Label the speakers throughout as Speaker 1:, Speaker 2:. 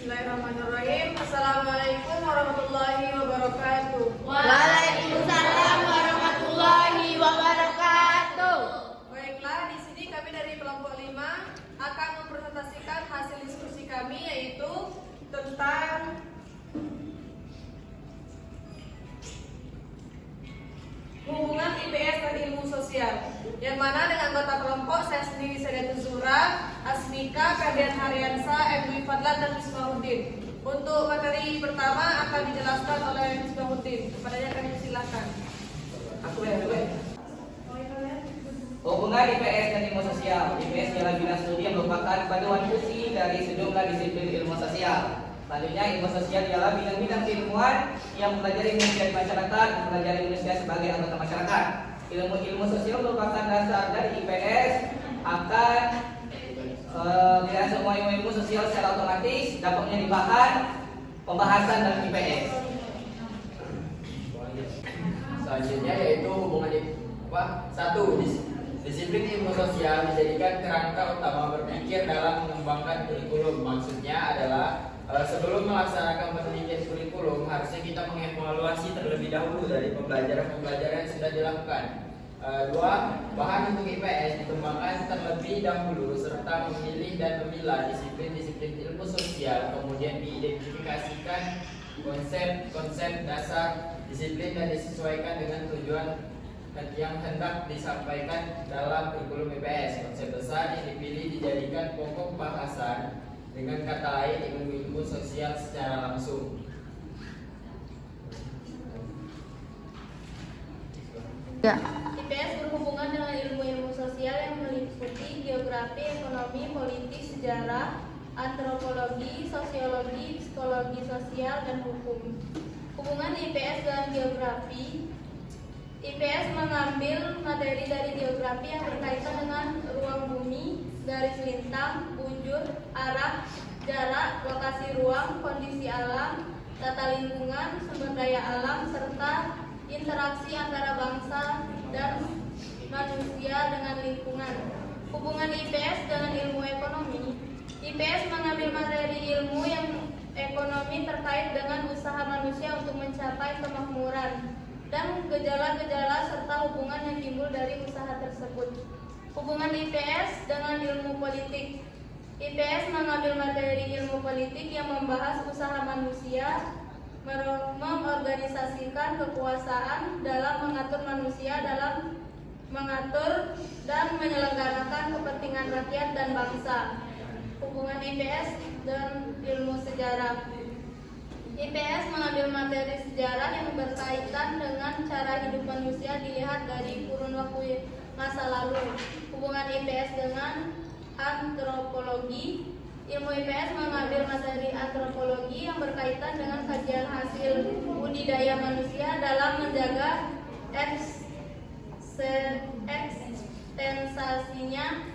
Speaker 1: Bismillahirrahmanirrahim. Assalamualaikum warahmatullahi wabarakatuh.
Speaker 2: Waalaikumsalam warahmatullahi wabarakatuh.
Speaker 1: Baiklah, di sini kami dari kelompok 5 akan mempresentasikan hasil diskusi kami, yaitu tentang hubungan IPS dan ilmu sosial. Yang mana dengan anggota kelompok saya sendiri Saidatul Zuhra, Asmika, Ferdian Haryansa, Ebwi Fadlan dan Misbahuddin. Untuk materi pertama akan dijelaskan oleh Misbahuddin. Kepadanya kami silakan.
Speaker 3: Aku yang dulu. Hubungan IPS dan ilmu sosial. IPS adalah bidang studi yang merupakan panduan fungsi dari sejumlah disiplin ilmu sosial. Selanjutnya, ilmu sosial adalah bidang-bidang keilmuan yang mempelajari manusia di masyarakat, mempelajari manusia sebagai anggota masyarakat. Ilmu sosial merupakan dasar dari IPS, akan tidak semua ilmu sosial secara otomatis dapat menjadi bahan pembahasan dalam IPS.
Speaker 4: Selanjutnya yaitu hubungan satu, disiplin ilmu sosial dijadikan kerangka utama berpikir dalam mengembangkan kurikulum. Maksudnya adalah sebelum melaksanakan penelitian kurikulum harusnya kita mengevaluasi terlebih dahulu dari pembelajaran yang sudah dilakukan. Dua, bahan untuk IPS dikembangkan terlebih dahulu serta memilih dan memilah disiplin-disiplin ilmu sosial, kemudian diidentifikasikan konsep-konsep dasar disiplin dan disesuaikan dengan tujuan yang hendak disampaikan dalam kurikulum IPS. Konsep besar yang dipilih dijadikan pokok bahasan, dengan kata lain ilmu-ilmu sosial secara langsung.
Speaker 2: IPS berhubungan dengan ilmu-ilmu sosial yang meliputi geografi, ekonomi, politik, sejarah, antropologi, sosiologi, psikologi sosial, dan hukum. Hubungan IPS dengan geografi. IPS mengambil materi dari geografi yang berkaitan dengan ruang bumi, garis lintang, bujur, arah, jarak, lokasi ruang, kondisi alam, tata lingkungan, sumber daya alam, serta interaksi antara bangsa dan manusia dengan lingkungan. Hubungan IPS dengan ilmu ekonomi. IPS mengambil materi ilmu yang ekonomi terkait dengan usaha manusia untuk mencapai kemakmuran dan gejala-gejala serta hubungan yang timbul dari usaha tersebut. Hubungan IPS dengan ilmu politik. IPS mengambil materi ilmu politik yang membahas usaha manusia mengorganisasikan kekuasaan dalam mengatur manusia dalam mengatur dan menyelenggarakan kepentingan rakyat dan bangsa. Hubungan IPS dan ilmu sejarah. IPS mengambil materi sejarah yang berkaitan dengan cara hidup manusia dilihat dari kurun waktu masa lalu. Hubungan IPS dengan antropologi. Ilmu IPS mengambil materi antropologi yang berkaitan dengan kajian hasil budidaya manusia dalam menjaga eksistensinya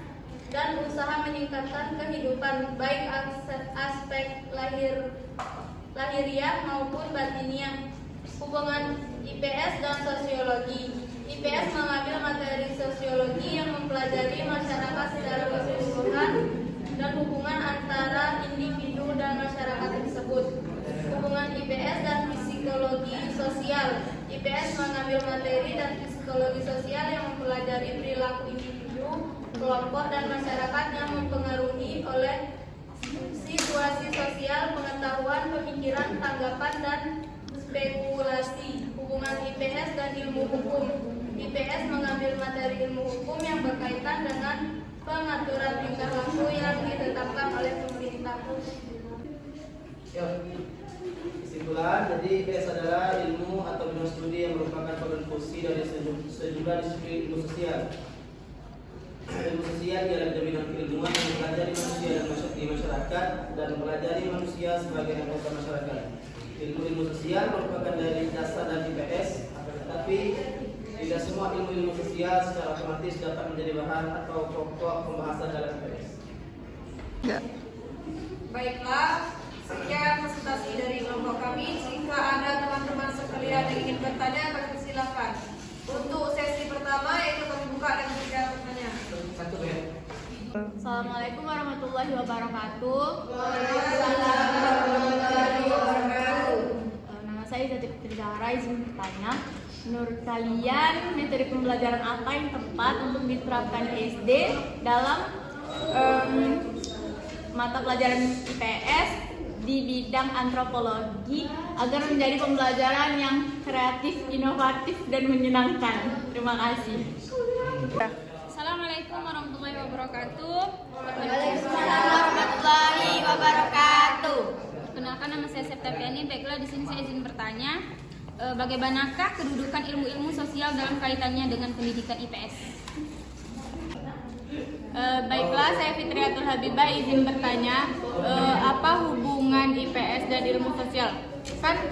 Speaker 2: dan usaha meningkatkan kehidupan baik aspek lahiriah maupun batiniah. Hubungan IPS dan sosiologi. IPS mengambil materi sosiologi yang mempelajari masyarakat secara keseluruhan dan hubungan antara individu dan masyarakat tersebut. Hubungan IPS dan psikologi sosial. IPS mengambil materi dan psikologi sosial yang mempelajari perilaku individu, kelompok, dan masyarakat yang mempengaruhi oleh situasi sosial, pengetahuan, pemikiran, tanggapan, dan spekulasi. Hubungan IPS dan ilmu hukum. IPS mengambil materi ilmu hukum yang berkaitan dengan pengaturan tingkah laku yang ditetapkan oleh pemerintah.
Speaker 5: Kesimpulan, jadi IPS adalah ilmu atau bidang studi yang merupakan bagian fungsi dari sejumlah disiplin ilmu sosial. Ilmu sosial ialah bidang keilmuan yang mempelajari manusia di masyarakat dan mempelajari manusia sebagai anggota masyarakat. Ilmu sosial merupakan dari dasar dari IPS, tetapi tidak semua ilmu sosial secara otomatis dapat menjadi bahan atau pokok pembahasan dalam IPS.
Speaker 1: Baiklah, sekian presentasi dari kelompok kami. Jika ada teman-teman sekalian yang ingin bertanya, kami persilakan. Untuk sesi pertama yaitu kami buka dengan pertanyaan.
Speaker 3: Satu ya.
Speaker 2: Assalamualaikum warahmatullahi wabarakatuh. Nama saya Zati Putri Zahra, izin bertanya. Menurut kalian metode pembelajaran apa yang tepat untuk diterapkan di SD dalam mata pelajaran IPS di bidang antropologi agar menjadi pembelajaran yang kreatif, inovatif, dan menyenangkan? Terima kasih.
Speaker 6: Assalamualaikum warahmatullahi wabarakatuh.
Speaker 2: Waalaikumsalam warahmatullahi wabarakatuh.
Speaker 6: Perkenalkan, nama saya Septaviani. Baiklah, di sini saya izin bertanya, bagaimanakah kedudukan ilmu-ilmu sosial dalam kaitannya dengan pendidikan IPS?
Speaker 2: Baiklah, saya Fitriatul Habibah izin bertanya, apa hubungan IPS dan ilmu sosial? Kan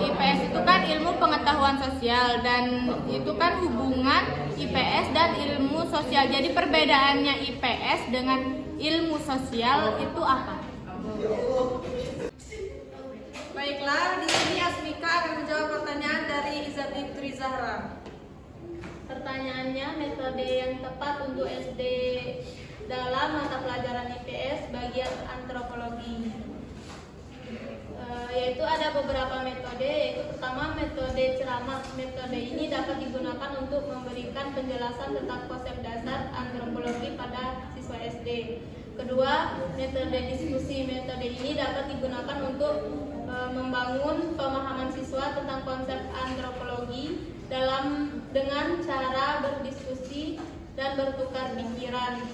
Speaker 2: IPS itu kan ilmu pengetahuan sosial, dan itu kan hubungan IPS dan ilmu sosial. Jadi perbedaannya IPS dengan ilmu sosial itu apa?
Speaker 1: Baiklah, di sini Asmika akan menjawab pertanyaan dari Izati Putri Zahra.
Speaker 2: Pertanyaannya, metode yang tepat untuk SD dalam mata pelajaran IPS bagian antropologi. Yaitu ada beberapa metode, yaitu pertama metode ceramah. Metode ini dapat digunakan untuk memberikan penjelasan tentang konsep dasar antropologi pada siswa SD. Kedua, metode diskusi. Metode ini dapat digunakan untuk membangun pemahaman siswa tentang konsep antropologi dengan cara berdiskusi dan bertukar pikiran.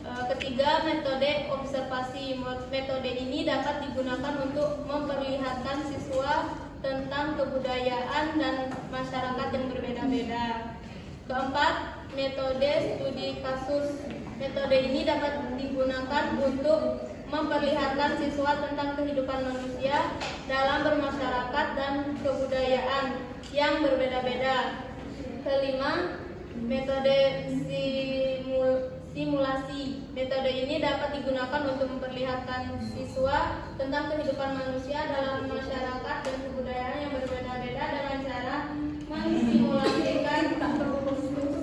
Speaker 2: Ketiga, metode observasi. Metode ini dapat digunakan untuk memperlihatkan siswa tentang kebudayaan dan masyarakat yang berbeda-beda. Keempat, metode studi kasus. Metode ini dapat digunakan untuk memperlihatkan siswa tentang kehidupan manusia dalam bermasyarakat dan kebudayaan yang berbeda-beda. Kelima, metode simulasi. Metode ini dapat digunakan untuk memperlihatkan siswa tentang kehidupan manusia dalam masyarakat dan kebudayaan yang berbeda-beda dengan cara mensimulasikan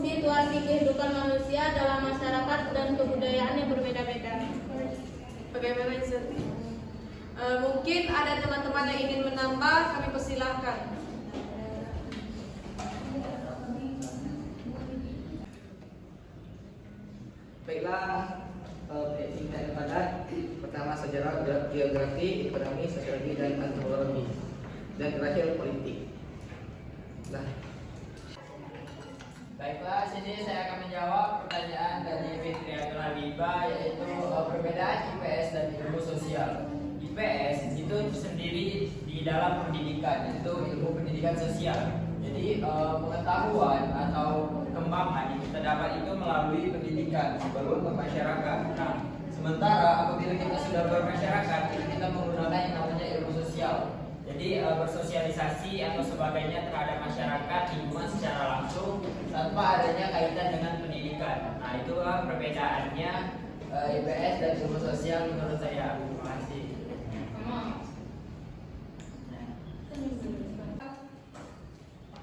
Speaker 2: situasi kehidupan manusia dalam masyarakat dan kebudayaan yang berbeda-beda.
Speaker 1: Bagaimana Izati? Mungkin ada teman-teman yang ingin menambah, kami persilahkan.
Speaker 3: Baiklah, singkat dan padat. Pertama sejarah, geografi, ekonomi, sosiologi, dan antropologi. Dan terakhir politik. Nah,
Speaker 4: Baiklah, sini saya akan menjawab pertanyaan dari Fitriatul Habibah, yaitu perbedaan IPS dan ilmu sosial. IPS itu sendiri di dalam pendidikan, itu ilmu pendidikan sosial. Jadi pengetahuan atau kembangan yang kita dapat itu melalui pendidikan sebelum ke masyarakat. Nah, sementara apabila kita sudah bermasyarakat, itu kita menggunakan yang namanya ilmu sosial. Jadi bersosialisasi atau sebagainya terhadap masyarakat lingkungan secara langsung tanpa adanya kaitan dengan pendidikan. Nah, itulah perbedaannya IPS dan ilmu sosial menurut saya. Terima kasih.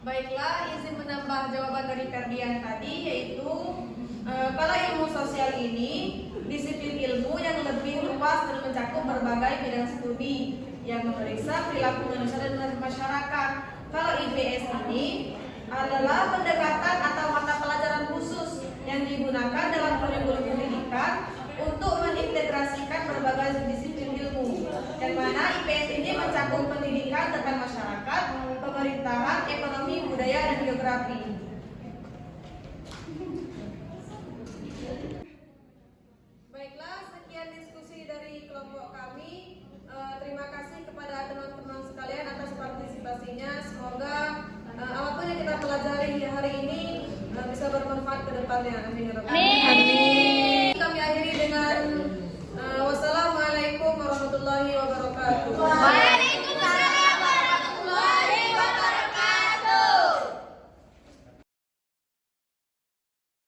Speaker 1: Baiklah, izin menambah jawaban dari Ferdian tadi, yaitu pada ilmu sosial ini disiplin ilmu yang lebih luas dan mencakup berbagai bidang studi yang memeriksa perilaku manusia dan masyarakat. Kalau IPS ini adalah pendekatan atau mata pelajaran khusus yang digunakan dalam kurikulum pendidikan untuk mengintegrasikan berbagai disiplin ilmu, yang mana IPS ini mencakup pendidikan tentang masyarakat, pemerintahan, ekonomi, budaya, dan geografi. Baiklah, sekian diskusi dari kelompok kami. Terima kasih kepada teman-teman sekalian atas partisipasinya. Semoga apapun yang kita pelajari hari ini bisa bermanfaat ke depannya. Amin.